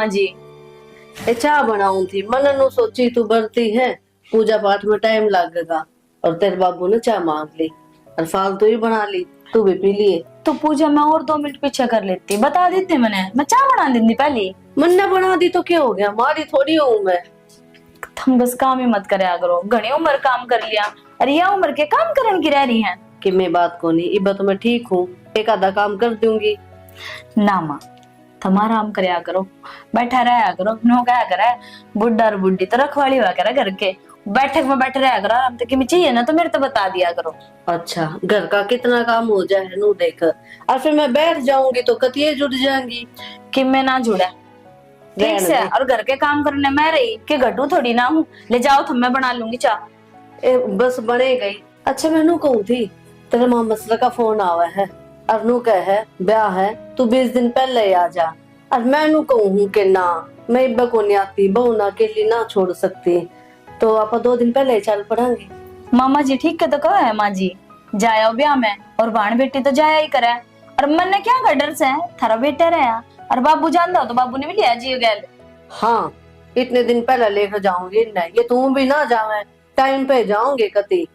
मामा जी? ए चाह बनाऊं थी, मन नु सोची तू बढ़ती है, पूजा पाठ में टाइम लगेगा और तेरे बाबू ने चाह मांग ली और फालतू ही बना ली, तू भी पी लिए। तो पूजा मैं और 2 मिनट पीछे कर लेती, बता देते मैंने, मैं चाय बना देती पहले। मन ने बना दी तो क्या हो गया, मारी थोड़ी हूं मैं। तुम बस काम ही मत करे करो, घनी उम्र काम कर लिया, अरे यह उम्र के काम करने की रह रही है कि मैं बात को नहीं, इब तो मैं ठीक हूँ, एक आधा काम कर दूंगी ना माँ। तुम आराम करया करो, बैठा रहा करो, नो क्या करे बुढ़ा और बुढ़ी तो रखवाली हुआ करे घर के, बैठक में बैठे रहा करो, आराम तक चाहिए ना तो मेरे तो बता दिया करो। अच्छा, घर का कितना काम हो जाए नू देख, और फिर मैं बैठ जाऊंगी तो कतिये जुड़ जाएंगी कि मैं ना जुड़ा, ठीक से। और घर के काम करने में रही कि घटू थोड़ी ना हूँ, ले जाओ तुम, मैं बना लूंगी चाह। बस बने गई। अच्छा मैनू कहूँ थी, तेरे मां मसला का फोन आवा है, अरनू कह है ब्याह है, तू 20 दिन पहले आ जा। और मैनू कहूँ कि ना, मैं इब्बा को नहीं आती, बहू ना अकेली ना छोड़ सकती, तो आप 2 दिन पहले चल पड़ेंगे। मामा जी ठीक है तो कहो है माँ जी, जाया ब्याह में, और बाण बेटी तो जाया ही करे, और मन ने क्या कर डर से थारा बेटा रहा, और बाबू जानता हो तो बाबू ने भी लिया जी गैल। हाँ, इतने दिन पहले लेकर जाऊंगी, नहीं ये तू भी ना जावे, टाइम पे जाओगे कति।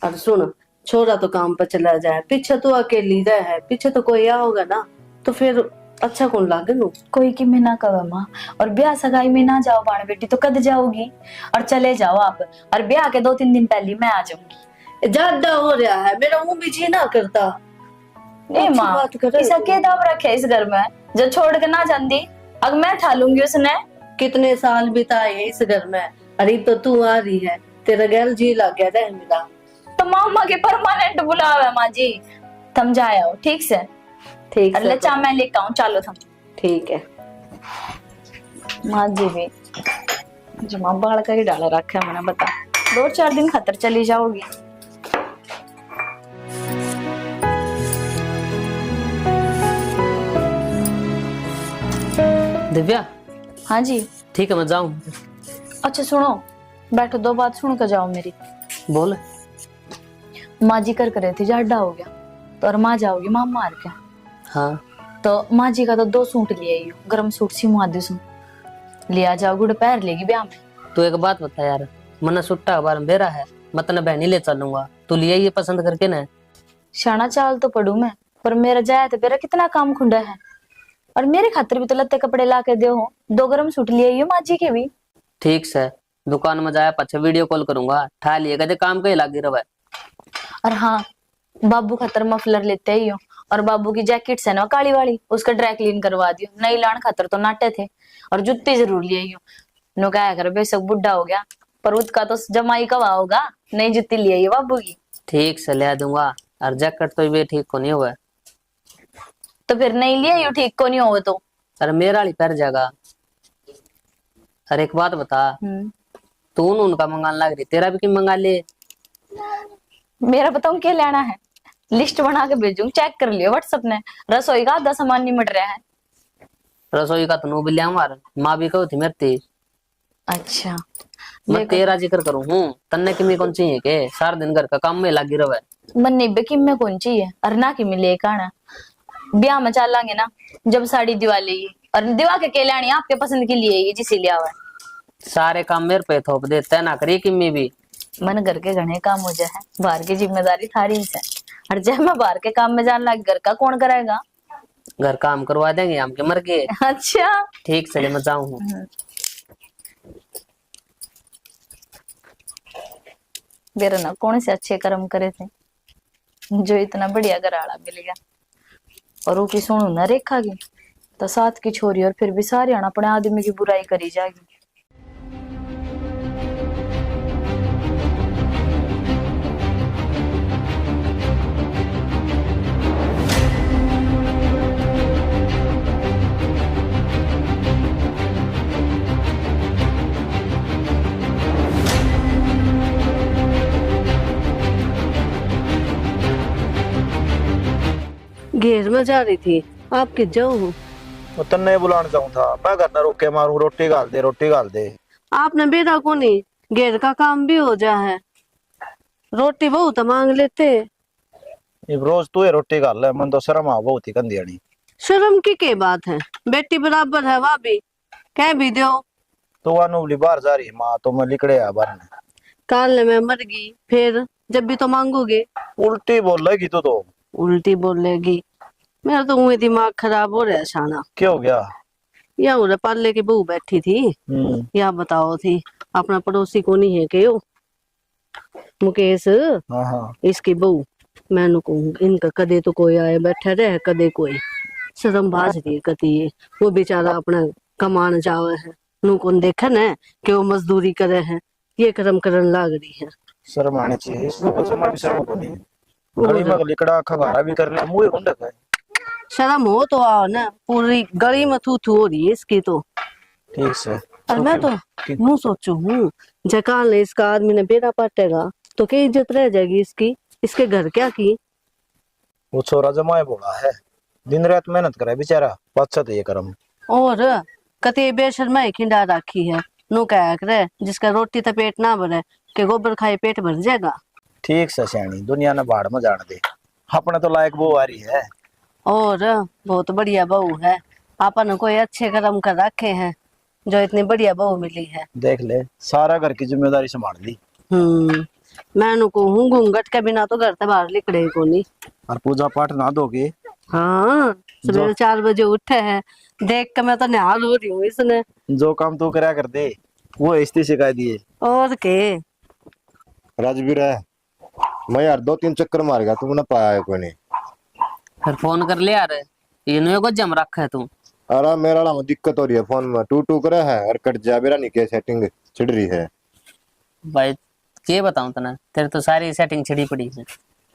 और सुन, छोरा तो काम पर चला जाए, पीछे तो अकेली रह है, पीछे तो कोई आओगा ना, तो फिर अच्छा कौन लागे नू। कोई की मैं ना कहे माँ, और ब्याह सगाई में ना जाओ बाण बेटी तो कद जाओगी, और चले जाओ आप, और ब्याह के 2-3 दिन पहले मैं आ जाऊंगी। ज्यादा हो रहा है, मेरा मुंह भी जी ना करता। ए माँ, इसा क्या दाव रखे इस घर में जो छोड़ के ना जाती, अब मैं ठा लूंगी उसने। कितने साल बिताए इस घर में, अरे तो तू आ रही है, तेरा गैल जी लग गया रह मिला। तो मामा के परमानेंट बुलाव है माँ जी, तुम जाओ ठीक से। ठीक है, चा मैं लेकर आऊं, चलो तुम। ठीक है। माँ जी भी जमा बाल का ही डाला रखा है, मैंने बता 2-4 दिन खतर चली जाओगी। दिव्या। हाँ जी ठीक है, मैं जाऊं। अच्छा सुनो, बैठो, 2 बात सुन कर जाओ मेरी। बोल। माँ जी कर करे थे जाडा हो गया, तो और माँ जाओगी माँ मार के। हाँ तो माँ जी का तो 2 सूट लिए ही, गर्म सूट सी मुआदे सू लिया जाओ, गुड़ पैर लेगी ब्याह में। तू एक बात बता यार, मना सुट्टा के बारे में बेरा है, मत न बहनी ले चलूंगा, तू लिया ये पसंद करके ना। शाना चाल तो पढ़ू मैं, पर मेरा जाया तो मेरा कितना काम खुंडा है, और मेरे खातिर भी तो लत्ते कपड़े ला के दो, 2 गर्म सूट लिए ही माँ जी के भी। ठीक से, दुकान में जाया पछे वीडियो कॉल करूंगा, ठा लिए कदे काम कहीं लागी रहा। और हाँ, बाबू खातर मफलर लेते ही हो, और बाबू की जैकेट है ना काली वाली, उसका ड्राई क्लीन करवा दियो, नई लान खातर तो नाटे थे, और जूती जरूर लिए ही हो। नो क्या कर बेशक बुढ़ा हो गया, पर उसका तो जमाई कवा होगा, नई जूती लिए ही बाबू की। ठीक से ले दूंगा, और जैकेट तो ये ठीक को नहीं हुआ, तो फिर नहीं लिए यू ठीक को नहीं हो तो। अरे मेरा वाली पैर जाएगा। अरे एक बात बता, तू उनका मंगाने लग रही, तेरा भी क्यों मंगा ले। मेरा बताऊं क्या लेना है, लिस्ट बना के भेजूं, चेक कर लियो व्हाट्सएप ने, रसोई का आधा सामान नहीं मिट रहा है। रसोई का तो भी ले मार, माँ भी कहो थी मेरी। अच्छा मैं तेरा जिक्र करूं हूँ, तन्ने की मैं कौन चाहिए के सारा दिन घर का काम में लगी रहे। मन नहीं बेकी में कौन चाहिए, और ना कि मिले काना ब्याह में चलेंगे ना, जब साड़ी दिवाली, और दिवा के लानी आपके पसंद की लिए ये जिसे लिया हुआ है। सारे काम मेरे पे थोप देते ना करिए कि मैं भी। मन घर के घने काम हो जाए, बाहर की जिम्मेदारी थारी है, और जब मैं बाहर के काम में जाने लग, घर का कौन कराएगा। घर काम करवा देंगे हम के मर के। अच्छा ठीक से, मैं जाऊं हूँ। मेरा ना कौन से अच्छे कर्म करे थे जो इतना बढ़िया घरवाला मिल गया, और वो की सुनू ना रेखा की तो साथ की छोरी, और फिर भी सारे आना अपने आदमी की बुराई करी जाएगी। घेर में जा रही थी, आपके जाऊं तो तन्ने बुलाने जाऊं था, मैं घर ना रोके मारू, रोटी गाल दे, रोटी गाल दे। आपने बेटा को नहीं, घेर का काम भी हो जा है, रोटी बहुत मांग लेते। रोज तू ये रोटी गाल ले, मन तो शर्म आ बहुत ही गंदी आनी। शर्म की बात है, बेटी बराबर है वह भी, कह भी दो। तो अनुबली बाहर जा रही है माँ, तो मैं लिकड़े आ बाहर ने। काल मैं मर गई फिर जब भी तो मांगोगे। उल्टी बोल रही तो उल्टी बोलेगी। मेरा तो मुंह दिमाग खराब हो रहा है शाना। क्या हो गया? या उधर पाले की बहू बैठी थी, या बताओ थी अपना पड़ोसी को नहीं है क्यों मुकेश, हाँ हाँ। इसकी बहू। मैंने कहूँ इनका कदे तो कोई आए बैठा रहे, कदे कोई शर्म बाज रही है कती है। वो बेचारा अपना कमान जावे है, नू कौन देखे न कि वो मजदूरी करे है, ये कर्म करन लाग रही है। शर्म आनी चाहिए इसको, कुछ भी शर्म को नहीं। गली में लिकड़ा खबारा भी कर ले, मुंह कौन ढका है। शर्म हो तो आओ ना, पूरी गली में थू थू हो रही है इसकी तो। ठीक से। और मैं तो मुँह सोचू हूँ जकाल ने इसका आदमी ने बेड़ा पाटेगा तो क्या इज्जत रह जाएगी इसकी, इसके घर क्या की। वो छोरा जमाए बोला है, दिन रात मेहनत करे बेचारा, अच्छा तो ये कर्म। और कते बेशर्मा खिंडा राखी है, नु कह करे जिसका रोटी तो पेट ना भरे के गोबर खाए पेट भर जाएगा। ठीक से श्याणी, दुनिया ने बाढ़ में जान दे, अपने तो लायक बहू आ रही है। और बहुत बढ़िया बहू है, आपन कोई अच्छे कर्म कर रखे हैं जो इतनी बढ़िया बहू मिली है। देख ले, सारा घर की जिम्मेदारी संभाल ली। मैं कहूँ घूंघट के बिना तो घर से बाहर निकले को नहीं। और पूजा पाठ ना दोगे? हाँ, सुबह 4 बजे उठे हैं, देख के मैं तो निहाल हो रही हूँ इसने। जो काम तू करा कर दे वो इसती सिखा दिए। और के राजवीर है, मैं यार 2-3 चक्कर मार गया, तुमने पाया है कोई नहीं। फिर फोन कर ले यार, इन्होंने को जम रखा है तू। अरे मेरा में दिक्कत हो रही है, फोन में टू टू करे है और कट जा, मेरा नहीं के सेटिंग छिड़ रही है। भाई के बताऊं तना, तेरे तो सारी सेटिंग छिड़ी पड़ी है।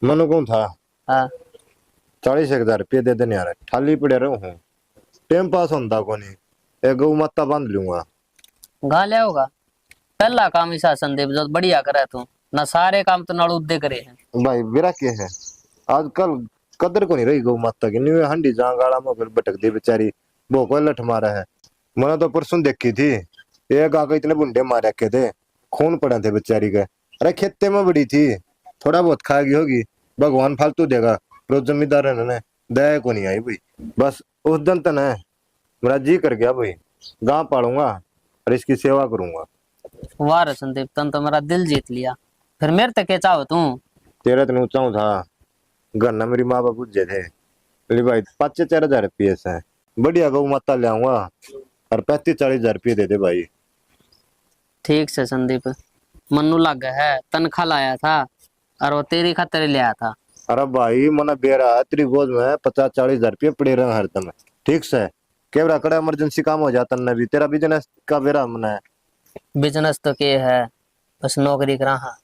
मनु कौन था हाँ 40,000 रुपये दे देने यार, खाली पड़े रहूं हूँ, टाइम पास होता को नहीं। एक गौ माता बांध लूंगा। गा लिया होगा, पहला काम ईसा संदीप जो बढ़िया करे तू ना, सारे काम तो नड़ुद्दे करे हैं। भाई मेरा क्या है, आजकल कदर को नहीं रही गौ माता की। नहीं हंडी जहाँ गाड़ा में फिर भटक दी बेचारी, वो कोई लठ मारा है। मैंने तो परसों देखी थी, एक आगे इतने बुंडे मार रखे थे, खून पड़े थे बेचारी के। अरे खेते में बड़ी थी, थोड़ा बहुत खाएगी होगी, भगवान फालतू देगा। रोज जमींदार ने दया को नहीं आई भाई। बस उस दिन तक है मेरा जी कर गया भाई, गांव पालूंगा और इसकी सेवा करूंगा। वाह रे संदीप, तन तो मेरा दिल जीत लिया। फिर मेरे तक क्या चाहो तू? तेरे तो ऊंचा था, घर ना मेरी माँ बाप पूछे थे, बोली भाई 5-4 हजार रुपये से बढ़िया गौ माता ले आऊंगा और 35-40 हजार रुपये दे दे भाई। ठीक से संदीप, मन्नू लग है तनख्वाह लाया था और वो तेरी खातिर ले आया था। अरे भाई मना बेरा तेरी गोद में 50-40 हजार रुपये पड़े रहे हर दम। ठीक से केवड़ा कड़ा इमरजेंसी काम हो जाता न भी, तेरा बिजनेस का बेरा मना है। बिजनेस तो के है, बस नौकरी करा हाँ,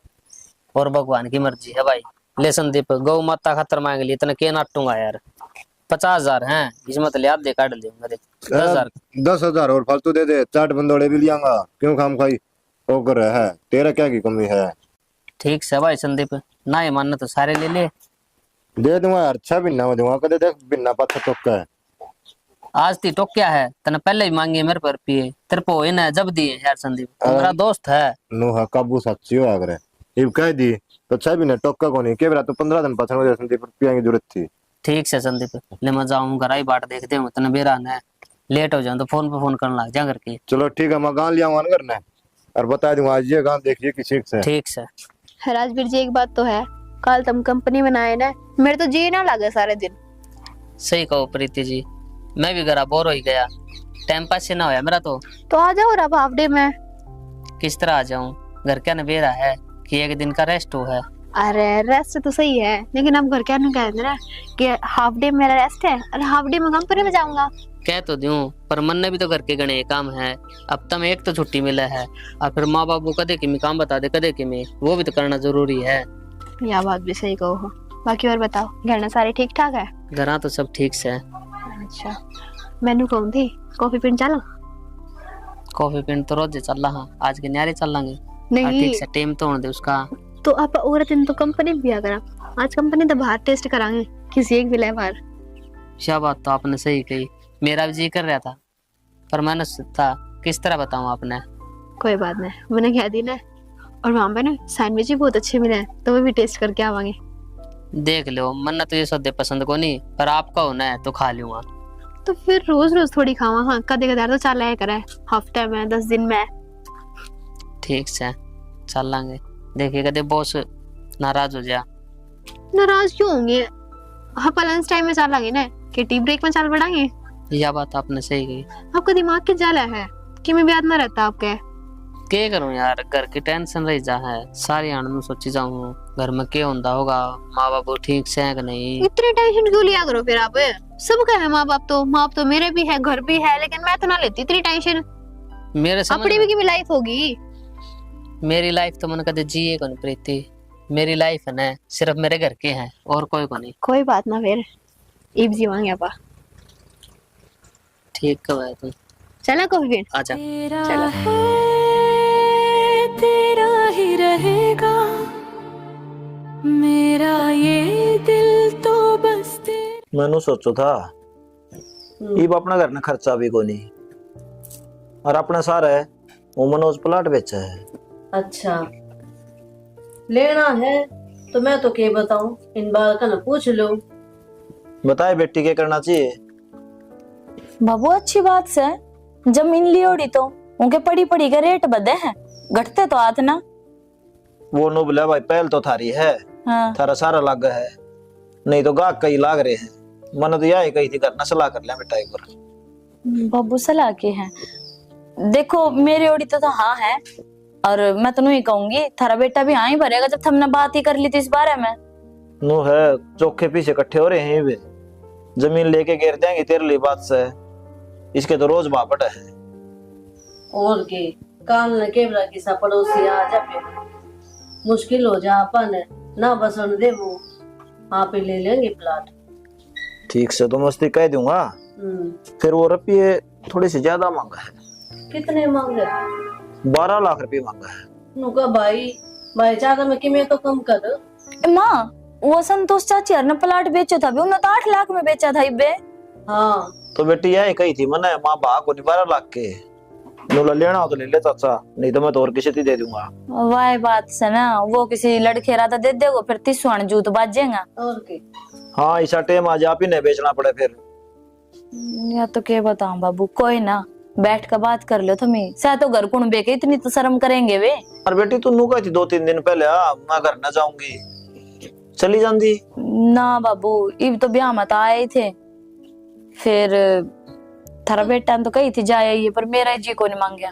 और भगवान की मर्जी है भाई। ले संदीप, गौ माता खातर मांग ली तने के नाटूंगा यार। 50,000 हैं इसमें तो लिया दे काट लियो मेरे 10,000। 10,000 और फालतू दे दे, चाट बंदोड़े भी लियांगा, क्यों खाम खाई वो कर रहा है, तेरा क्या की कमी है। ठीक से भाई संदीप, ना ही मानना तो सारे ले ले। दे दूंगा यार, 6 महीना दूंगा, कदे देख बिना पत्थर टोका है। आज ती टोक क्या है, तने पहले ही मांगी मेरे पर पिए, तेरे को इन्हें जब दिए यार संदीप, तू मेरा दोस्त है। नुहा काबू सच्ची हो आगरे इब कह दी तो 6 महीने टोका को नहीं, केवरा तो 15 दिन पाछन हो संदीप पिया की जरूरत थी। ठीक से संदीप, ले मैं जाऊं घर आई बाट देखते हूँ, तने बेरा ने लेट हो जाऊं तो फोन पे फोन करने लग जा करके। चलो ठीक है, मैं गाँव लिया मान करना और बता दूंगा आज ये गाँव देखिए किसी से। ठीक से राजवीर जी, एक बात तो है, कल तुम कंपनी में ना आए ना, मेरे तो जी ना लगे सारे दिन। सही कहो प्रीति जी, मैं भी घर बोर हो ही गया, टाइम पास से ना होया मेरा तो आ जाओ रब हाफ डे में। किस तरह आ जाऊं, घर क्या नबेरा है कि एक दिन का रेस्ट हो है। अरे रेस्ट तो सही है, लेकिन अब घर क्या नहीं कहते ना कि हाफ डे मेरा रेस्ट है और हाफ डे में कंपनी में जाऊंगा। कह तो दूं, पर मन ने भी तो घर के गणे काम है। अब तक एक तो छुट्टी मिला है और फिर माँ बाबू कदे की मैं काम बता दे कदे की मैं, वो भी तो करना जरूरी है। यह बात भी सही कहो। बाकी और बताओ, घर में सारे ठीक ठाक है? घर तो सब ठीक से है। अच्छा, मैनू कहूँ थी कॉफी पीने चलो। कॉफी पीने तो रोज चल रहा, आज के न्यारे चल लेंगे। नहीं ठीक से टाइम तो होने दे उसका। तो आप और दिन तो कंपनी भी आकर आज कंपनी तो बाहर टेस्ट कराएंगे, किसी एक भी ले बाहर। क्या बात तो आपने सही कही, मेरा भी जी कर रहा था, पर मैंने सोचा किस तरह बताऊं आपने। कोई बात नहीं, मैंने कह दी ना। और वहाँ पे ना सैंडविच भी बहुत अच्छे मिले हैं, तो वो भी टेस्ट करके आवांगे। देख लो, मन तो ये सौदे पसंद को नहीं, पर आपका होना है तो खा लूंगा। तो फिर रोज रोज थोड़ी खावा। हाँ कदे कदार तो चल आया करे, हफ्ते में 10 दिन में। ठीक से चल लांगे। देखिए कदे बॉस नाराज हो जा। नाराज क्यों होंगे? हाँ लंच टाइम में चलेंगे ना, कि टी ब्रेक में चल पड़ेंगे। यह बात आपने सही कही। आपका दिमाग के जाला है कि मैं याद ना रहता आपके। क्या करूं यार, घर की टेंशन रही जा है सारी। आने में सोची जाऊं घर में क्या होता होगा, माँ बाप ठीक से है कि नहीं। इतनी टेंशन क्यों लिया करो फिर आप? सबका है माँ बाप तो मेरे भी है, घर भी है, लेकिन मैं तो ना लेती इतनी टेंशन। मेरे समझ अपनी भी लाइफ होगी। मेरी लाइफ तो मन कदे जिए को नहीं प्रीति। मेरी लाइफ है ना सिर्फ मेरे घर के हैं और कोई को नहीं। कोई बात ना, फिर ईब जीवांगे आपा। ठीक है तुम चला कॉफी पीन। आजा। चला तेरा ही रहेगा मेरा ये दिल तो बस तेरा। मैंने सोचो था इब अपना घर में खर्चा भी को नहीं, और अपना सारा है वो मनोज प्लाट बेचा है। अच्छा लेना है तो मैं तो क्या बताऊं, इन बार का ना पूछ लो। बताए बेटी क्या करना चाहिए। बाबू अच्छी बात से जमीन लियोड़ी तो उनके पड़ी पड़ी के रेट बढ़े हैं, घटते तो आत ना। वो नो बोला भाई पहल तो थारी है, हाँ। थारा सारा लाग है, नहीं तो गाहक कई लाग रहे हैं। मन तो यही कही थी करना, सलाह कर लिया बेटा एक बार। बाबू सलाह के हैं। देखो मेरी ओड़ी तो हाँ है, और मैं तो नहीं कहूंगी थारा बेटा भी हाँ ही भरेगा जब हमने बात ही कर ली थी इस बारे में। नो है चौखे पीछे इकट्ठे हो रहे हैं वे, जमीन लेके गिर जाएंगे तेरे लिए बात से। इसके तो रोज बापट है। और के काल न केवरा किसा पड़ोसी आ जा, फिर मुश्किल हो जा अपन ना बसन दे वो आप ही ले लेंगे प्लाट। ठीक से तो मस्ती कह दूंगा। फिर वो रुपये थोड़ी सी ज्यादा मांगा है। कितने मांगे? 12 लाख रुपये मांगा है। नुका भाई ज्यादा में किमें तो कम कर। माँ वो संतोष चाची हर ने प्लाट बेचो था, उन्होंने तो 8 लाख में बेचा था इब्बे। हाँ तो बेटी यही कही थी मैंने, माँ बा को 12 लाख के नूला लेना हो तो ले ले चाचा, नहीं तो मैं तो और किसी दे दूंगा। वाह बात से ना, वो किसी लड़के राता दे देगो फिर 30 जूत बाजेगा। और के हाँ ऐसा टाइम आज आप ही नहीं बेचना पड़े फिर। या तो क्या बताऊं बाबू, कोई ना बैठ कर बात कर लो तुम्हें। शायद तो घर कुण बेके इतनी तो शर्म करेंगे वे। और बेटी तू नू कहती 2-3 दिन पहले मैं घर न जाऊंगी, चली जाती। ना बाबू इब तो ब्याह मत आए थे, फिर थारा बेटा ने तो कही थी जाए ये, पर मेरा जी को नहीं मांगया।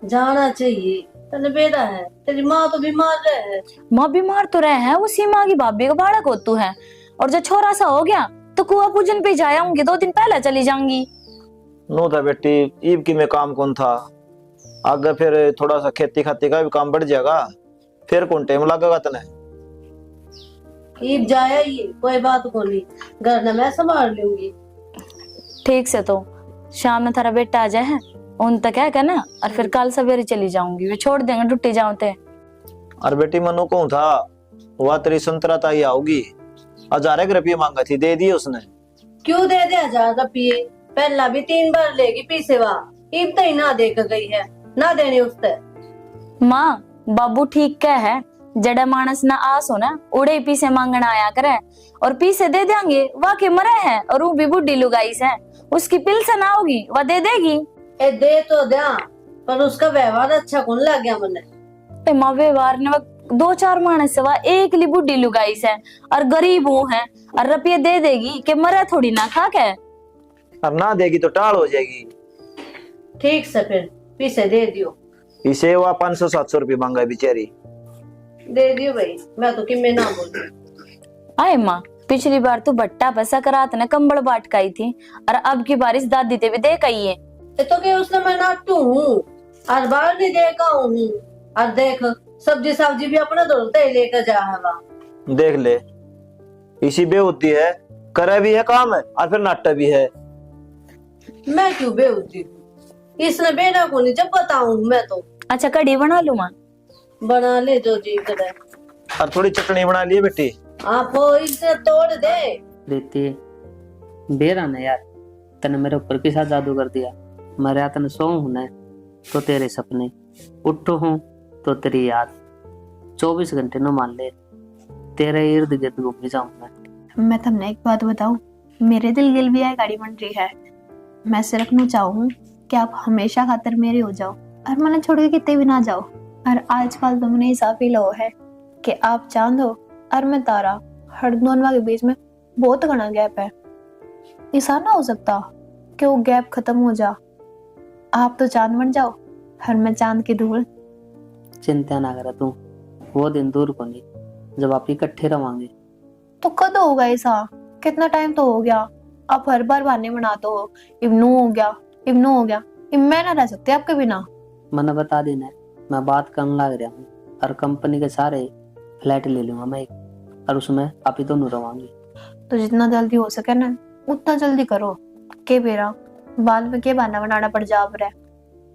जाना चाहिए, तेरे बेटा है, तेरी माँ तो बीमार रहे। माँ बीमार तो रहे हैं, वो सीमा की भाभी का बाड़क हो तू है, और जब छोरा सा हो गया तो कुआ पूजन पे जाऊंगी, 2 दिन पहले चली जाऊंगी। नो था बेटी ईब की में काम कौन था, आगे फिर थोड़ा सा खेती खाती का भी काम बढ़ जाएगा, फिर कौन टाइम लगेगा तने। ईब जाया ही कोई बात को नहीं, घर न मैं संभाल लूंगी। ठीक से तो शाम में थारा बेटा आ जाए उन तक है ना, और फिर कल सवेरे चली जाऊंगी, वे छोड़ देंगे टूटी जाऊं ते। और बेटी मनु कौन था वह तेरी संतरा ताई आओगी, 1000 रुपये मांगा थी, दे दिए उसने। क्यों दे दे 1000 रुपये, पहला भी 3 बार लेगी पीछे वहाँ, ईब तो ही ना दे कर गई है, ना देने उससे। माँ बाबू ठीक कह है, जड़ा मानस ना आस हो ना उड़े ही पीछे मांगना आया करे, और पीछे दे देंगे वाके मरे है, और वो भी बुढ़ी लुगाई से उसकी पिल से ना होगी वह दे देगी। ए दे तो दे, पर उसका व्यवहार अच्छा कौन लग गया मने। माँ व्यवहार ने 2-4 मानस से वह एक ली बुढ़ी लुगाई से, और गरीब वो है, और रुपये दे देगी कि मरे थोड़ी ना खा के। और ना देगी तो टाल हो जाएगी। ठीक से फिर पीछे दे दियो। इसे वह 500-700 रुपये मांगा बेचारी। दे दियो भाई, मैं तो किम्मे ना बोल। आए माँ पिछली बार तू भट्टा पैसा करात ने कंबल बाट काई थी, और अब की बारिश दादी ते भी दे कही है। तो क्या उसने मैं नाटू हूँ, और बाहर नहीं देखा हूँ, और देख सब्जी भी अपने दौड़ते ही लेकर जा है वहाँ। देख ले इसी बेउद्दी है, करे भी है काम है और फिर नाट्य भी है। मैं क्यों बेउद्दी हूँ, इसने बेटा को नहीं जब बताऊं मैं तो। अच्छा कढ़ी बना लूं माँ? बना ले जो जी करे। और थोड़ी चटनी बना लिए बेटी। आप इसे तोड़ दे। प्रीति बेरा ना यार, तने मेरे ऊपर किसा जादू कर दिया। मैं रात में सोऊं हूं ना तो तेरे सपने, उठो हूं तो तेरी याद, 24 घंटे न मान ले तेरे इर्द गिर्द घूम जाऊं मैं। मैं तुमने एक बात बताऊं, मेरे दिल गिल भी है गाड़ी बन रही है, मैं सिर्फ नू चाहूँ कि आप हमेशा खातर मेरे हो जाओ और मैंने छोड़ के कितने भी ना जाओ। और आजकल तो मैंने ऐसा फील हो है कि आप चांद हो और मैं तारा, हर दोनों के बीच में बहुत घना गैप है। ऐसा ना हो सकता कि वो गैप खत्म हो जा, आप तो चांद बन जाओ और मैं चांद की धूल। चिंता ना कर तू, वो दिन दूर को नहीं जब आप इकट्ठे रवांगे। तो कद होगा ऐसा? कितना टाइम तो हो गया, आप हर बार बहाने बनाते हो, इब्नू हो गया, इब्नू हो गया। इब मैं ना रह सकती आपके बिना। मैंने बता देना है, मैं बात करने लग रहा हूँ और कंपनी के सारे फ्लैट ले लूंगा मैं एक, और उसमें आप ही दोनों रवांगे। तो जितना जल्दी हो सके ना उतना जल्दी करो। के बेरा बाद में के बहाना बनाना पड़ जा रहा है।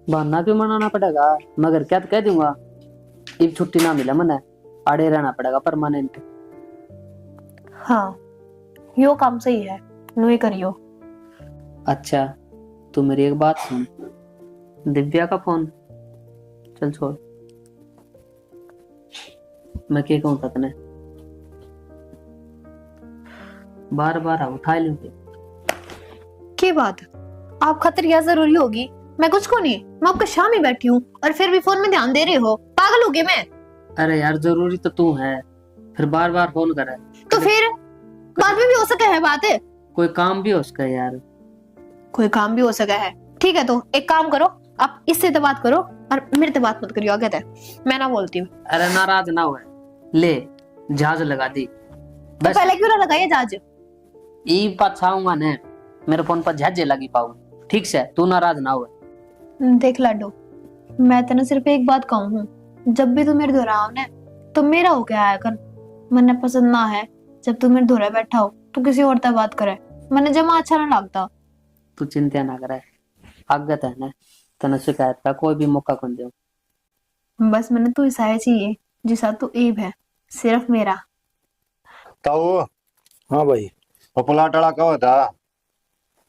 बहाना क्यों मनाना पड़ेगा? मगर क्या तो कह दूंगा, अब छुट्टी ना मिला मैंने, अड़े रहना पड़ेगा परमानेंट। हाँ, यो काम सही है, नु ही करियो। अच्छा तू मेरी एक बात सुन, दिव्या का फोन चल छोड़, मैं क्या कहूँ तने, बार बार उठा लूंगी। की बात? आप खतरिया जरूरी होगी? मैं कुछ को नहीं, मैं आपके शाम ही बैठी हूँ और फिर भी फोन में ध्यान दे रहे हो। पागल हो गए मैं? अरे यार जरूरी तो तू है, फिर बार बार फोन करे तो फिर बाद में भी हो सका है बात है। कोई काम भी हो उसका यार। कोई काम भी हो सका है, ठीक है तो एक काम करो, आप इससे तो बात करो और मेरे से बात मत करियो। आगे है मैं ना बोलती हूँ। अरे नाराज ना हुए, ले जहाज लगा दी तो बस। पहले क्यों ना लगाइए जहाज? ई पछाऊंगा ने, मेरे फोन पर जहाजे लगी पाऊ, ठीक से तू नाराज ना हुए। देख लाडो, मैं तेने सिर्फ एक बात कहूँ हूँ, जब भी तू मेरे दोहरा आओ ना तो मेरा हो के आया कर। मैंने पसंद ना है जब तू मेरे दोहरा बैठा हो तो किसी और से बात करे, मैंने जमा अच्छा ना लगता। तू चिंता ना करे, आगत है ना, तने शिकायत का कोई भी मौका कौन दे। बस मैंने तू ऐसा है चाहिए जिसा तू ईब है, सिर्फ मेरा। ताऊ हाँ भाई। वो प्लाट वाला कहो था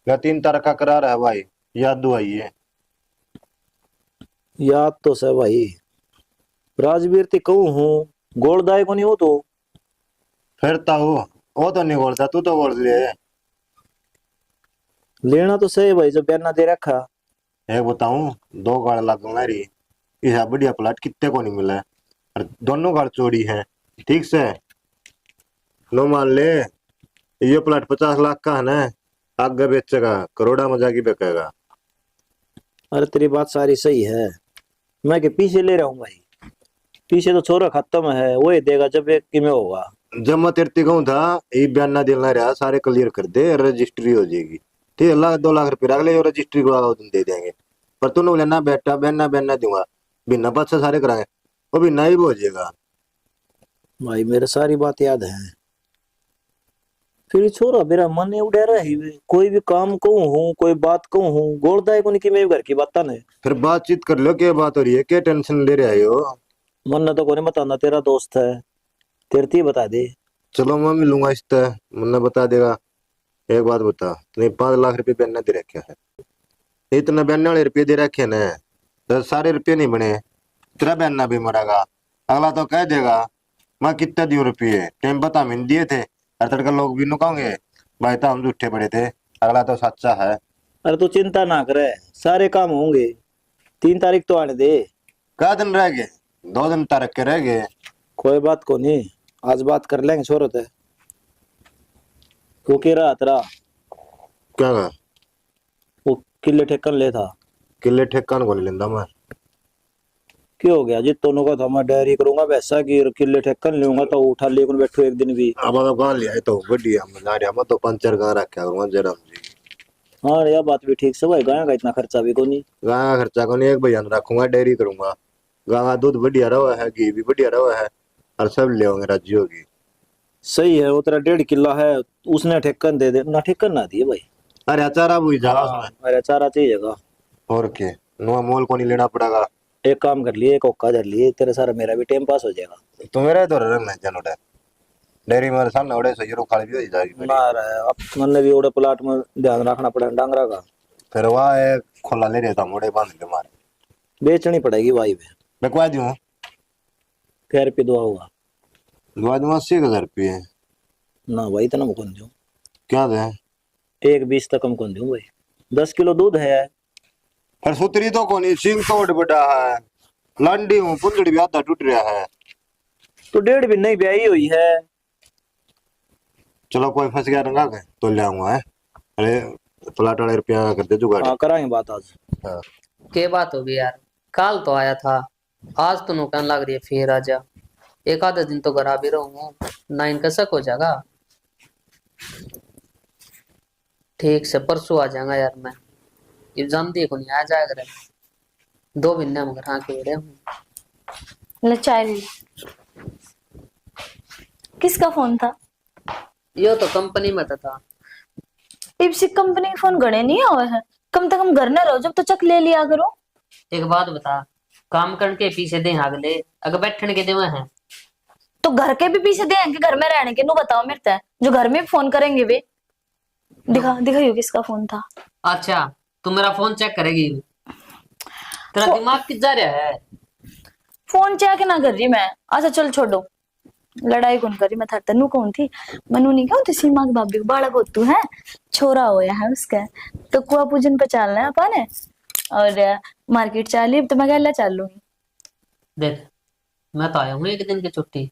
या 3 तारीख का करार है भाई, याद दुआई है। याद तो से भाई, राजवीर ते कहूँ हूँ, गोलदाय को नहीं हो तो फिर ताऊ वो तो नहीं बोलता, तू तो बोल ले। लेना तो सही भाई, जब बयाना दे रखा। एक बताऊं, 2 गाड़ लगूंगा री, इस बढ़िया प्लाट कितने को नहीं मिला है, और दोनों गाड़ चोरी है, ठीक से। नो मान ले ये प्लाट 50 लाख का है ना, आगे बेचेगा करोड़ा में जाके बेचेगा। अरे तेरी बात सारी सही है, मैं के पीछे ले रहा हूँ भाई, पीछे तो छोरा खत्म है, वो ही देगा जब एक की में होगा। जब मैं तेरे कहूँ था ये बयाना देना रहा, सारे क्लियर कर दे, रजिस्ट्री हो जाएगी, ठीक है। 1-2 लाख रुपये रख ले और रजिस्ट्री को दे देंगे। पर तूने बोले ना बेटा बयाना बयाना दूंगा, बिना बात से सारे कराएंगे, वो भी नहीं हो जाएगा। भाई मेरे सारी बात याद है, फिर ये छोरा मेरा मन उड़े रहा ही, कोई भी काम कहूँ हूँ, कोई बात कहूँ हूँ, गोलदाय को नहीं कि मैं घर की बात ने। फिर बातचीत कर लो, क्या बात हो रही है, क्या टेंशन ले रहे हो? मन ने तो कोई नहीं बताना, तेरा दोस्त है, तेरे ती बता दे। चलो मैं मिलूंगा इससे, मुन्ना बता देगा। एक बात बता, तूने 5 लाख रुपए बयाना दे रखे है, इतने बयाने वाले रुपये दे रखे ने, तो सारे रुपये नहीं बने, तेरा बयाना भी मरेगा। अगला तो कह देगा मैं कितने दियो रुपये, टाइम बता मैंने दिए थे, और तड़का लोग भी नुकाओगे भाई तो हम झूठे पड़े थे, अगला तो सच्चा है। अरे तू चिंता ना करे, सारे काम होंगे, 3 तारीख तो आने दे। क्या दिन रह गए? 2 दिन तारीख के रह गए। कोई बात को नहीं, आज बात कर लेंगे, छोरत है। वो कह रहा तेरा, क्या कहा? वो किले ठेकन ले था। किले ठेकान को नहीं लेंदा मैं। क्यों हो गया जी, दोनों का था, मैं डायरी करूंगा वैसा कि किले ठेकन लूंगा तो उठा लेकर बैठो एक दिन भी। अब तो गां लिया तो बढ़िया मजा आ रहा, मैं तो 5-4 गां रखा करूंगा जरा जी। हाँ यह बात भी ठीक से भाई, गाय का इतना खर्चा भी को नहीं। गां का खर्चा को नहीं, एक बयान रखूंगा, डेयरी करूंगा, गां का दूध बढ़िया रहा है, घी भी बढ़िया रहा है, और सब ले होंगे राजी होगी। सही है, वो तेरा 1.5 किला है, उसने ठेकन दे दे ना, ठेकन ना दिए भाई। अरे अचारा बुझ जाएगा उसमें। अरे चारा चाहिएगा। और के नुआ मोल को नहीं लेना पड़ेगा। एक काम कर लिए, एक ओक्का धर लिए, तेरे सारा मेरा भी टाइम पास हो जाएगा। तो मेरा तो रन है जनोड़ा, डेयरी में सामने ओड़े से यूरो खाली भी हो जाएगी मेरी। ना रहा, अब मैंने भी ओड़े प्लाट में ध्यान रखना पड़ेगा डांगरा का। फिर वहाँ एक खोला ले रहता मोड़े बांध के मारे, बेचनी पड़ेगी भाई में। बिकवा दूं? क्या रुपये दुआ होगा? दुआ दूं 80,000 रुपये। ना भाई इतना कौन दूं, क्या दे? 1.20 तक हम कौन दूं भाई। 10 किलो दूध है। पर सुतरी तो कोनी, सिंह तोड़ बड़ा है, लांडी हूँ, पुंजड़ी भी आधा टूट रहा है। तो 1.5 महीने ही ब्याही हुई है। चलो कोई फंस गया रंगा के तो ले आऊंगा है। अरे प्लाट वाले रुपया कर दे जुगाड़। हाँ कराएंगे बात आज। हाँ। के बात होगी यार, कल तो आया था, आज तो नो कहने लग रही है फिर आ जा। एक आधा दिन तो घर आ भी रहूंगा ना, इनका शक हो जाएगा। ठीक से परसों आ जाऊंगा यार मैं, ये जानती को नहीं आ जाएगा रे। 2 महीने हम घर आके बैठे हूँ। ले चाय ले। किसका फोन था? यो तो कंपनी में तो था। इप्सी कंपनी के फोन गणे नहीं आवे है, कम से कम घर न रहो जब तो चक ले लिया करो। एक बात बता, काम करके पीछे दे अगले, अगर बैठने के देवे हैं तो घर के भी पीछे देंगे, घर में रहने के नु बताओ मेरे से, जो घर में फोन करेंगे वे। दिखाइयो किसका फोन था। अच्छा तू मेरा फोन चेक करेगी? तेरा दिमाग किस जा रहा है? फोन चेक ना कर रही मैं। अच्छा चल छोड़ो, लड़ाई कौन करी, मैं थाते नु कौन थी, मनु नहीं कहूं थी सीमा की भाभी को बालक हो तू है, छोरा होया है उसका, तो कुआ पूजन पे चलना है अपन ने, और मार्केट चली तो मैं गला चल लूंगी। देख मैं तो आया हूँ 1 दिन की छुट्टी,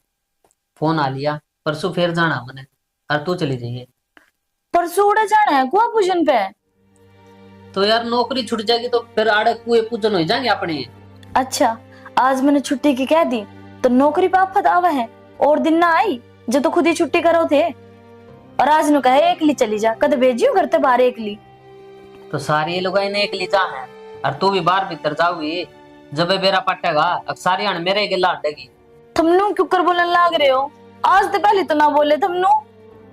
फोन आ लिया, परसों फिर जाना मैंने, और तू चली जाइए। परसों उड़ा जाना है कुआ पूजन पे? तो यार नौकरी छूट जाएगी तो फिर आड़े कुएं पूजन हो जाएंगे अपने। अच्छा आज मैंने छुट्टी की कह दी तो नौकरी पे आफत आवा है, और दिन ना आई जो तो खुद ही छुट्टी करो थे, और आज नु कहे एकली चली जा, कद भेजियो घर ते बाहर एकली। तो सारी लोग ने एक ली जा है, और तू भी बाहर भीतर जाओगी, जब ये बेरा पटेगा सारी हण मेरे गिला हटेगी। थमनु क्यों कर बोलने लाग रहे हो? आज तो पहले तो ना बोले थमनु।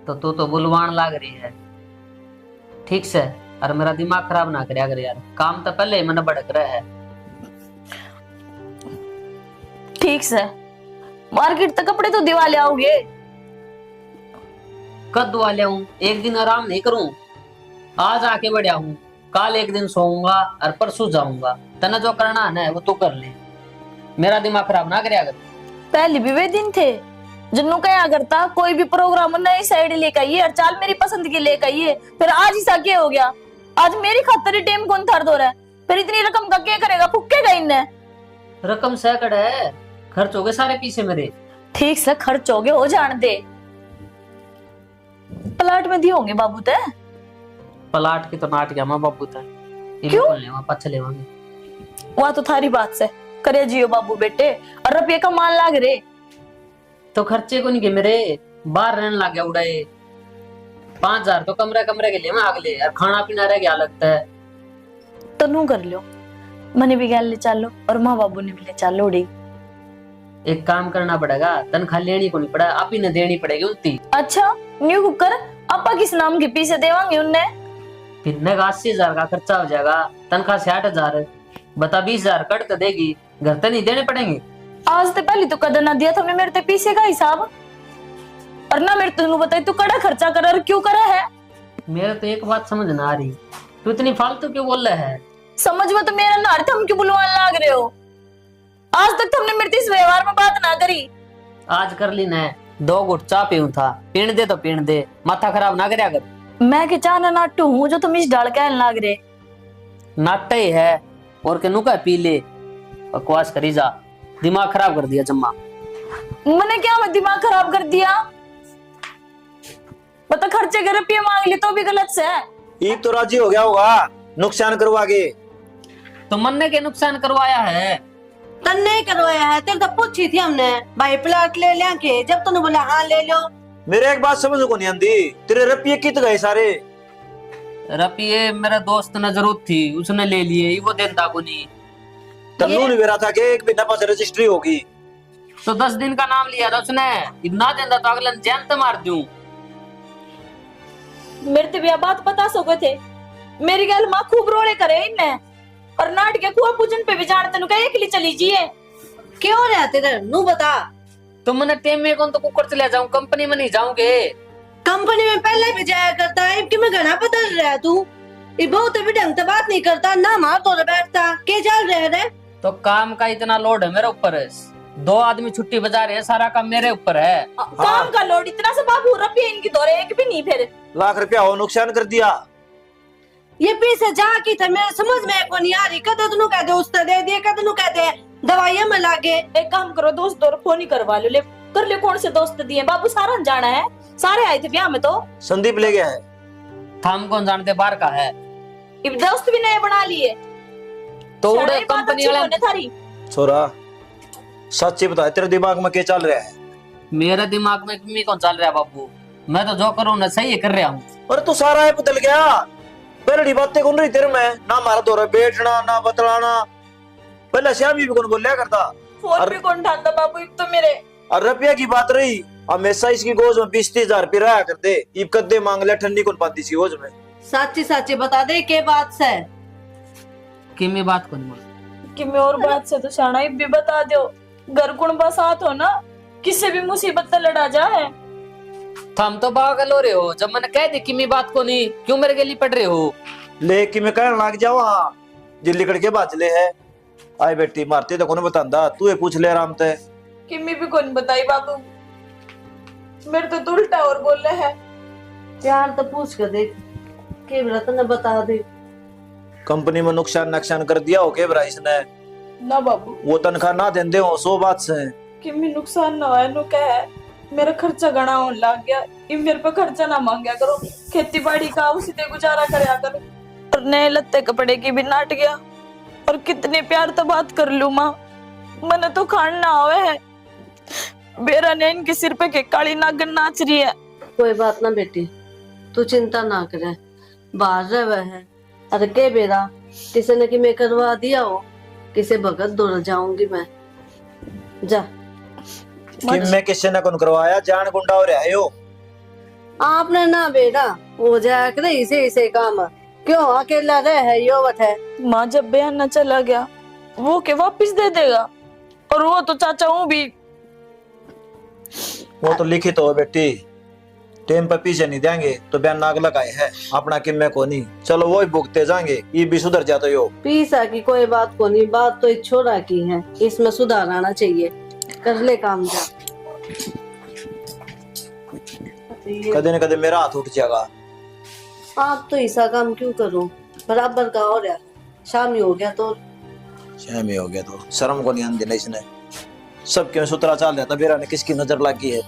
तो तू तो बुलवान लाग रही है ठीक से, और मेरा दिमाग खराब ना करे अगर यार, काम तो पहले ही मैंने भड़क रहा है। ठीक से मार्केट तक कपड़े तो दिवा ले आओगे? कद दुआ ले आऊं, एक दिन आराम नहीं करूं? आज आके बढ़िया हूँ, कल 1 दिन सोऊंगा और परसों जाऊंगा, तना जो करना है ना वो तू कर ले, मेरा दिमाग खराब ना करे अगर। पहले भी वे दिन थे जिन्नू क्या करता, कोई भी प्रोग्राम नई साइड लेकर आइए और चाल मेरी पसंद की लेकर आइए, फिर आज ही सा क्या हो गया? आज मेरी खातर ही टेम कौन थर दो रहा है, फिर इतनी रकम का क्या करेगा, फुक्केगा इनने। रकम सैकड़ है, खर्च हो गए सारे पीछे मेरे। ठीक से खर्च हो गए, हो जान दे। प्लाट में दिए होंगे बाबू ते? पलाट की तो नाट गया माँ बाबू था, क्यों? पछ लेवांगे। वह तो थारी बात से करे जियो बाबू बेटे, और रुपये का मान लाग रे। तो खर्चे को नहीं के मेरे, बाहर रहने लग गया उड़ाए, 5,000 तो कमरे कमरे के लिए मैं अगले, और खाना पीना रह गया लगता है। तो नू कर लो, मने भी गैल ले चलो और माँ बाबू ने भी ले चलो उड़ी। एक काम करना पड़ेगा, तनख्वाह लेनी को नहीं पड़ा, आप ही ने देनी पड़ेगी उतनी। अच्छा न्यू कुकर अपा किस नाम के पीछे देवांगे उनने? फिर 80,000 का खर्चा हो जाएगा, तनख्वाह 60,000, बता 20,000 कट तो देगी, घर तो नहीं देने पड़ेंगे। आज तो पहले तो कदर ना दिया तुमने मेरे ते पीछे का हिसाब, और ना मेरे तुमने बताई तू कड़ा खर्चा कर और क्यों करा है? मेरे तो एक बात समझ ना आ रही, तू इतनी फालतू क्यों बोल रहा है? समझ में तो मेरा ना आ, तुम क्यों बुलवाने लाग रहे हो? आज तक तुमने मेरे इस व्यवहार में बात ना करी। आज कर ली ना, 2 घुट चाय पीऊं था, पीण दे तो पीण दे, माथा खराब ना करे अगर। मैं के चाना नाटू हूँ जो तुम इस डाल के लाग रहे? नाटा ही है, और के नुका पी ले, बकवास करी जा, दिमाग खराब कर दिया जम्मा। मैंने क्या मैं दिमाग खराब कर दिया? पता खर्चे के रुपये मांग ली तो भी गलत से है। एक तो राजी हो गया होगा नुकसान करवा के। तो मन के नुकसान करवाया है? तन्ने करवाया है, तेरे तो पूछी थी हमने भाई प्लाट ले लिया के, जब तूने बोला हाँ ले लो। मेरे एक बात समझ को नहीं आती, तेरे रुपये कित गए सारे? रुपये मेरा दोस्त ने जरूरत थी, उसने ले लिए, वो देता को नहीं। तन्नू ने मेरा था कि 1 महीना पास रजिस्ट्री होगी, तो 10 दिन का नाम लिया था उसने, इतना देता तो अगले जैन तो मार दूं। मेरे ते भी बात पता सको थे, मेरी गल माँ खूब रोड़े करे इनने, और नाट के कुआ पूजन पे भी जानते नु कहे एकली चली जिए। क्यों रहते तेरे नू बता। तो मैंने टेम में कौन तो कुकर चले जाऊं, कंपनी में नहीं जाऊंगे। कंपनी में पहले भी जाया करता है, कि मैं घना बदल रहा तू, ये बहुत भी ढंग से बात नहीं करता ना, मार तो बैठता के चल रहे रे। तो काम का इतना लोड है मेरे ऊपर, 2 आदमी छुट्टी बजा रहे हैं, सारा काम मेरे ऊपर है। काम का लोड इतना से बाबू, रुपये इनकी दौरे एक भी नहीं, फिर लाख रुपया हो नुकसान कर दिया। ये पीछे जा की थे मेरे समझ में को नहीं आ रही। कद तू कह दे उसने दे दिए, कद तू कह दे दवाइयां में लागे। एक काम करो दोस्त और फोन ही करवा लो, ले कर ले। कौन से दोस्त दिए? बाबू सारा जाना है, सारे आए थे ब्याह में। तो संदीप ले गया है। हम कौन जानते बाहर का है। अब दोस्त भी नए बना लिए। तो सारी उड़े बात कंपनी अच्छी वाले होने थारी। छोरा सच्ची बता, तेरे दिमाग में क्या चल रहा है? मेरे दिमाग में मी कौन चल रहा है बाबू, मैं तो जो करूँ ना सही कर रहा हूँ। अरे तू सारा है बदल गया। पहली बातें कौन रही तेरे में, ना मारा दो बैठना ना बतलाना। पहले श्याम भी कौन बोलिया करता, फोन भी कौन ठानता बाबू? अब तो मेरे और रुपया की बात रही, हमेशा इसकी गोज में 20-30 हजार रुपये रहा करते। इब कद्दे मांग ले, ठंडी कौन पाती सी गोज में। साची साची बता दे के बात से कि मैं बात कौन बोल कि मैं और बात से तो शाना अब भी बता दो। घर कुण बसात हो ना, किसी भी मुसीबत से लड़ा जाए। थम तो पागल हो रहे हो। जब मैंने कह दी कि मैं बात को नहीं, क्यों मेरे गली पड़ रहे हो? लेकिन मैं कहने लग जाओ हाँ जिल्ली कड़ के बाचले है। आए बेटी मारते तो कौन बतांदा, तू ये पूछ ले आराम ते। कि मैं भी कौन बताई बाबू, मेरे तो उल्टा और बोल रहे है। प्यार तो पूछ कर देख के व्रत ने बता दे। कंपनी में नुकसान कर दिया हो के बरा इसने। ना बाबू वो तनख्वाह ना देंदे हो 100 बात से। कि मैं नुकसान ना होए नु कह है। मेरा खर्चा गणा होने लग गया। इन मेरे पे खर्चा ना मांगया करो, खेती बाड़ी का उसी ते गुजारा करया करो। और नए लत्ते कपड़े की भी नाट गया। और कितने प्यार तो बात कर लू माँ, मने तो खान ना होए है। बेरा ने इनके सिर पे के काली नागन नाच रही है। कोई बात ना बेटी, तू चिंता ना करे, बाहर रहे है। अरे के बेरा किसी ने कि मैं करवा दिया हो, किसे भगत दौड़ जाऊंगी मैं। जा कि मैं किसी ने कौन करवाया, जान गुंडा हो रहा है यो। आपने ना बेटा हो जाया करे इसे काम, क्यों अकेला रहे है यो वत है। माँ जब बयान न चला गया वो के वापिस दे देगा। और वो तो चाचा हूँ भी। वो तो लिखित हो बेटी, टेम पर पीछे नहीं देंगे तो बयान नाग लगाए है अपना किम्मे को नहीं। चलो वो ही भुगते जाएंगे, ये भी सुधर जाता यो। पीसा की कोई बात को नहीं, बात तो एक छोरा की है, इसमें सुधार आना चाहिए। कर ले काम जा। कदे न कदे मेरा हाथ उठ जाएगा। आप तो ऐसा काम क्यों करो, बराबर का हो रहा। शाम ही हो गया तो शाम ही हो गया तो शर्म को नहीं आने देना इसने। सब क्यों सुतरा चाल जाता, बेरा ने किसकी नजर लगी है।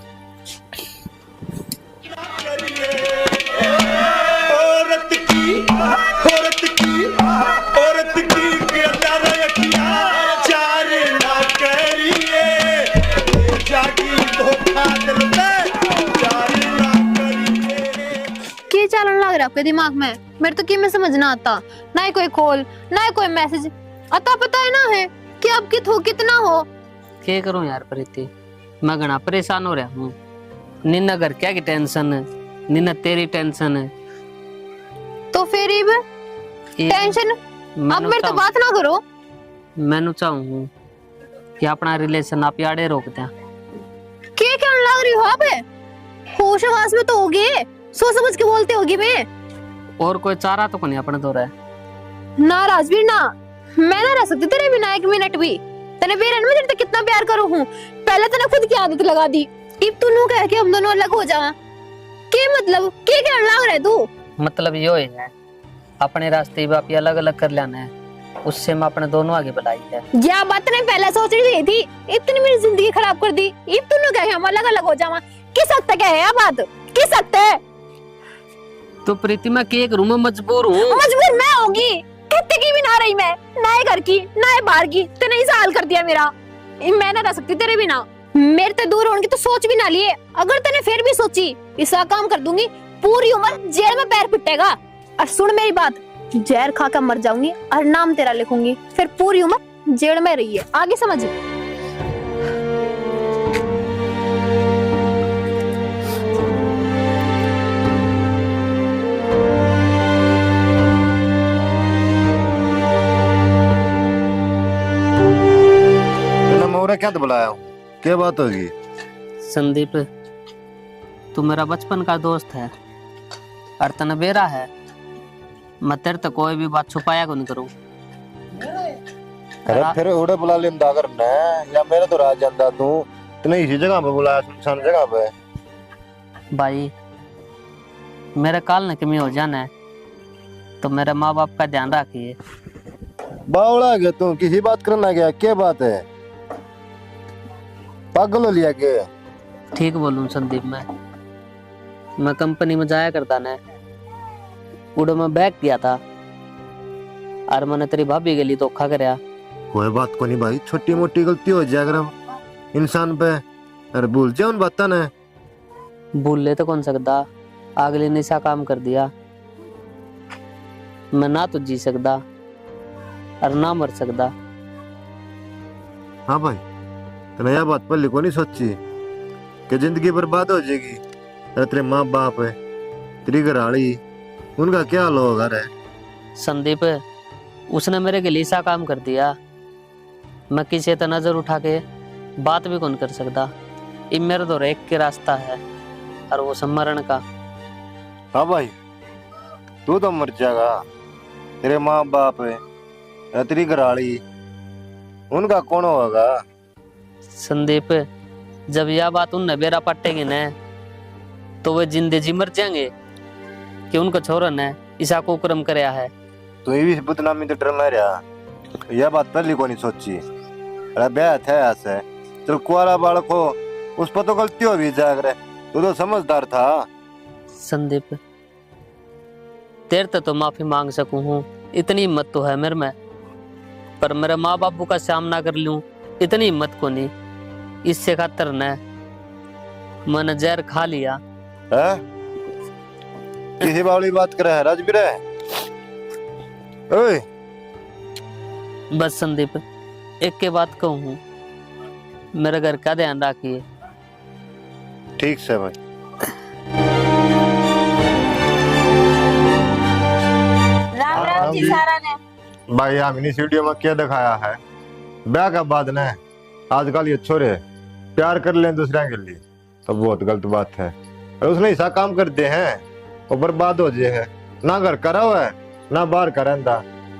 क्या चलन लग रहा आपके दिमाग में? मेरे तो मैं समझ ना आता, ना ही कोई कॉल ना ही कोई मैसेज। अता पता है ना है कि अब कित हो कितना हो। क्या करूं यार प्रीति, मैं घना परेशान हो रहा हूँ। निन्ना घर क्या की टेंशन है, निन्ना तेरी टेंशन है। तो फिर टेंशन अब मेरे तो बात ना करो। मैं चाहूँ कि अपना रिलेशन आप याड़े रोक दें। क्या क्या लग रही हो आप? होश आवाज में तो होगी, सोच समझ के बोलते होगी। मैं और कोई चारा तो नहीं अपने दो रहा है ना। राजवीर ना, मैं ना रह सकती तेरे बिना एक मिनट भी। तने बेरन में तेरे कितना प्यार करूं हूं, पहले तने खुद की आदत लगा दी। अब तू नु कह के हम दोनों अलग हो जावा, के मतलब के क्या लग रहा है तू? मतलब यो ही है, अपने रास्ते बाप अलग अलग कर लेना है, उससे मैं अपने दोनों आगे बढ़ाई है। क्या बात ने पहले सोच रही थी, इतनी मेरी जिंदगी खराब कर दी। अब तू नु कह के हम अलग अलग हो जावा, किस हद तक है यह बात? किस हद तक? तो प्रीति मैं के करूं, मैं मजबूर हूँ। मजबूर मैं होगी, खेती की भी ना रही मैं, ना घर की ना बाहर की। तूने इस हाल कर दिया मेरा, मैं ना रह सकती तेरे बिना। मेरे से दूर होने की तो सोच भी ना लिए। अगर तूने फिर भी सोची, ऐसा काम कर दूंगी, पूरी उम्र जेल में पैर पिटेगा। और सुन मेरी बात, जहर खा कर मर जाऊंगी और नाम तेरा लिखूंगी, फिर पूरी उम्र जेल में रही है। आगे समझ। मोरा क्या तो बुलाया हूँ, क्या बात होगी? संदीप, तू मेरा बचपन का दोस्त है और तने बेरा है। मैं तेरे तो कोई भी बात छुपाया को नहीं करूँ। अरे फिर उड़े बुला लेंदा अगर मैं, या मेरा तो राज जांदा तू तने इसी जगह पे बुलाया, सुनसान जगह पे। भाई मेरे काल ने कमी हो जाना है, तो मेरे माँ बाप का ध्यान रखिए। बावड़ा गया तू, किसी बात करना गया, क्या बात है? पागल हो लिया के? ठीक बोलूं संदीप, मैं कंपनी में जाया करता ने, उड़ो में बैग गया था और मैंने तेरी भाभी के लिए धोखा करया। कोई बात को नहीं भाई, छोटी मोटी गलती हो जाए अगर इंसान पे, अरे भूल जाओ उन बातों ने। भूल ले तो कौन सकता, अगले ने सा काम कर दिया। मैं ना तो जी सकता और ना मर सकता। हाँ भाई, तो यह बात पहले को नहीं सोची कि जिंदगी बर्बाद हो जाएगी। अरे तेरे माँ बाप है, तेरी घरवाली, उनका क्या हाल होगा रे? संदीप, उसने मेरे के लिए सा काम कर दिया, मैं किसी तो नजर उठा के बात भी कौन कर सकता। ये मेरे तो एक के रास्ता है और वो मरण का। हाँ भाई, तू तो मर जाएगा, तेरे माँ बाप है, अरे तेरी घरवाली, उनका कौन होगा? संदीप, जब यह बात उन बेरा पटेगी न तो वे जिंदे जी मर जाएंगे कि उनको छोरा ने ईसा को क्रम कराया है। तो ये भी बदनामी तो डर में रहा, यह बात पहले को नहीं सोची। अरे ब्याह था ऐसे, चल कुआरा बालक हो, उस पर तो गलती हो भी जाग रहे, तू तो समझदार था। संदीप, तेरे तो माफी मांग सकूं हूँ, इतनी हिम्मत तो है मेरे में, पर मेरे माँ बापू का सामना कर लूं इतनी हिम्मत को नहीं। इससे खातर न मैंने जहर खा लिया। है? किसी बावली बात करे है राजवीर? ओए बस संदीप, एक के बात कहूँ, मेरे घर का ध्यान रखिए। ठीक से भाई। राम राम जी सारा ने। भाई हमने इस वीडियो में क्या दिखाया है, ब्याह का बाद ने आजकल ये छोरे प्यार कर लें दूसरे के लिए, तो बहुत गलत बात है। और उसने ऐसा काम करते हैं वो बर्बाद हो जाए है, ना घर करा हुआ है ना बाहर का रहता।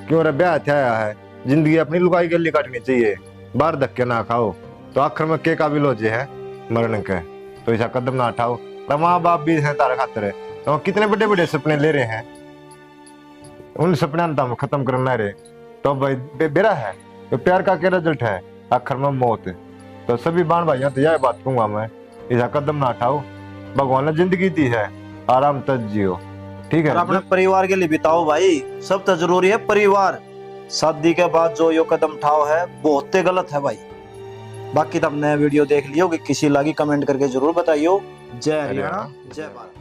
क्यों रे, ब्याह था है, जिंदगी अपनी लुगाई के लिए काटनी चाहिए, बाहर धक्के ना खाओ, तो आखिर में के काबिल हो जाए है मरण के। तो ऐसा कदम ना उठाओ। तो माँ बाप भी है तारा खातर है, तो कितने बड़े बड़े सपने ले रहे हैं, उन सपने तो खत्म करना रहे। तो भाई बेरा है, तो प्यार का क्या रिजल्ट है, आखिर में मौत। तो सभी बाण भाइयों तो यह बात कहूंगा मैं, ऐसा कदम ना उठाओ, भगवान ने जिंदगी दी है, आराम तक जियो, ठीक है? और अपने परिवार के लिए बिताओ भाई, सब तो जरूरी है परिवार। शादी के बाद जो यो कदम उठाओ है बहुत ही गलत है भाई। बाकी तुमने वीडियो देख लियो कि किसी लगी कमेंट करके जरूर बताइयो। जय हरियाणा, जय भारत।